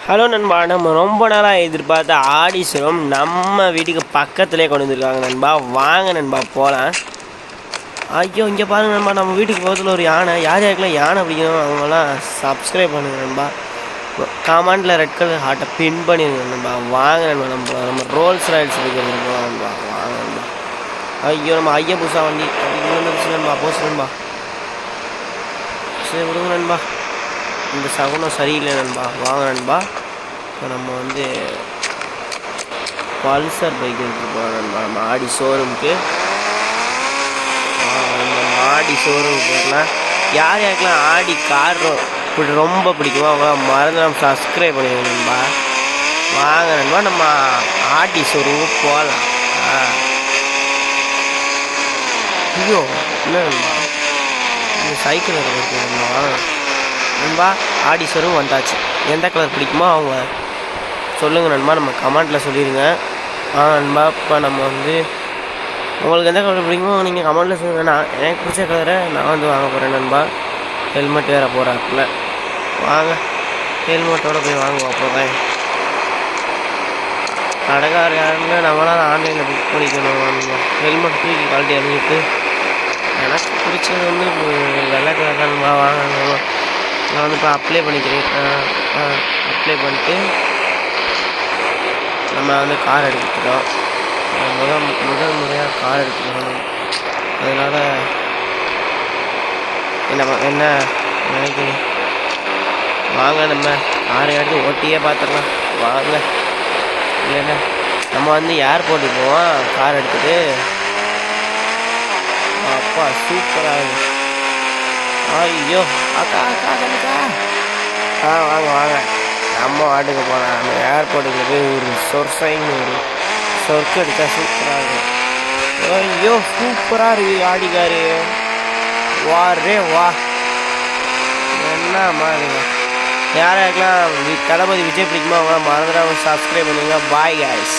Hello நண்பா, நம்ம ரொம்ப நாளாக எதிர்பார்த்த ஆடிஷனும் நம்ம வீட்டுக்கு பக்கத்துலேயே கொண்டு வந்துருக்காங்க நண்பா. வாங்க நண்பா போகலாம். ஐயோ இங்கே பாருங்கள் நண்பா, நம்ம வீட்டுக்கு பக்கத்தில் ஒரு யானை. யார் யாருக்கெல்லாம் யானை பிடிக்கணும் அவங்களாம் சப்ஸ்கிரைப் பண்ணுங்க நண்பா. கமெண்டில் ரெட் கலர் ஹார்ட்டை பின் பண்ணிடுங்க நண்பா. வாங்க நண்பா, நம்ம ரோல்ஸ் ராய்ஸ் இருக்கிறது நண்பா. வாங்க நண்பா. ஐயோ நம்ம ஐயா புதுசா வண்டி வந்துருச்சு நண்பா. போச்சு நண்பா, சரி விடுங்க நண்பா, இந்த சகுனம் சரியில்லை நண்பா. வாங்க நண்பா, இப்போ நம்ம பல்சர் பைக் எடுத்து போகிறோம் நண்பா. நம்ம ஆடி ஷோரூமுக்கு போகலாம். யார் யாருக்கெல்லாம் ஆடி கார் இப்படி ரொம்ப பிடிக்குமோ அவங்களாம் மறந்து நம்ம சப்ஸ்கிரைப் பண்ணிடுவோம் நண்பா. வாங்க நண்பா, நம்ம ஆடி ஷோரூமுக்கு போகலாம். ஐயோ இல்லை நண்பா, இந்த சைக்கிள் இருக்கு நண்பா. வாங்க நண்பா, ஆடி ஷோரூம் வந்தாச்சு. எந்த கலர் பிடிக்குமோ அவங்க சொல்லுங்கள் நண்பா, நம்ம கமெண்ட்டில் சொல்லிடுங்க. நண்பா, இப்போ நம்ம உங்களுக்கு எந்த கலர் பிடிக்குமோ நீங்கள் கமெண்ட்டில் சொல்லுங்கள். எனக்கு பிடிச்ச கலரை நான் வாங்க போகிறேன் நண்பா. ஹெல்மெட் வேறு போகிறாப்புல. வாங்க ஹெல்மெட்டோடு போய் வாங்குவோம். போகிறேன் கடைக்கார யாருன்னா நம்மளால் ஆன்லைனில் புக் பண்ணிக்கணும் நண்பா. ஹெல்மெட் தூக்கி குவாலிட்டி அறிஞ்சிட்டு எனக்கு பிடிச்சது வெள்ளை கலர் தான் நண்பா. வாங்க நான் இப்போ அப்ளை பண்ணிக்கிறேன். அப்ளை பண்ணிட்டு நம்ம கார் எடுத்துக்கிறோம். முதல் முறையாக கார் எடுத்துக்கணும். அதனால் என்ன நினைக்கிறேன். வாங்க நம்ம காரை எடுத்து ஓட்டியே பார்த்துடலாம். வாங்க, இல்லைன்னா நம்ம ஏர்போர்ட்டுக்கு போவோம் கார் எடுத்துகிட்டு. அப்பா சூப்பராக இருக்குது. ஐயோ அக்கா அக்கா அக்கா வாங்க வாங்க, நம்ம வாட்டுக்கு போகலாம். நம்ம ஏர்போர்ட்டுக்கு போய் ஒரு சொர்க்கு எடுத்தா சூப்பராக இருக்கும். ஐயோ சூப்பராக இருக்குது ஆடிக்காரு. வாரே வா, என்ன மாதிரி. யாராருக்கெல்லாம் தளபதி விஜய் பிடிக்குமோ அவங்க மறந்துடாம சப்ஸ்கிரைப் பண்ணுங்க. Bye guys.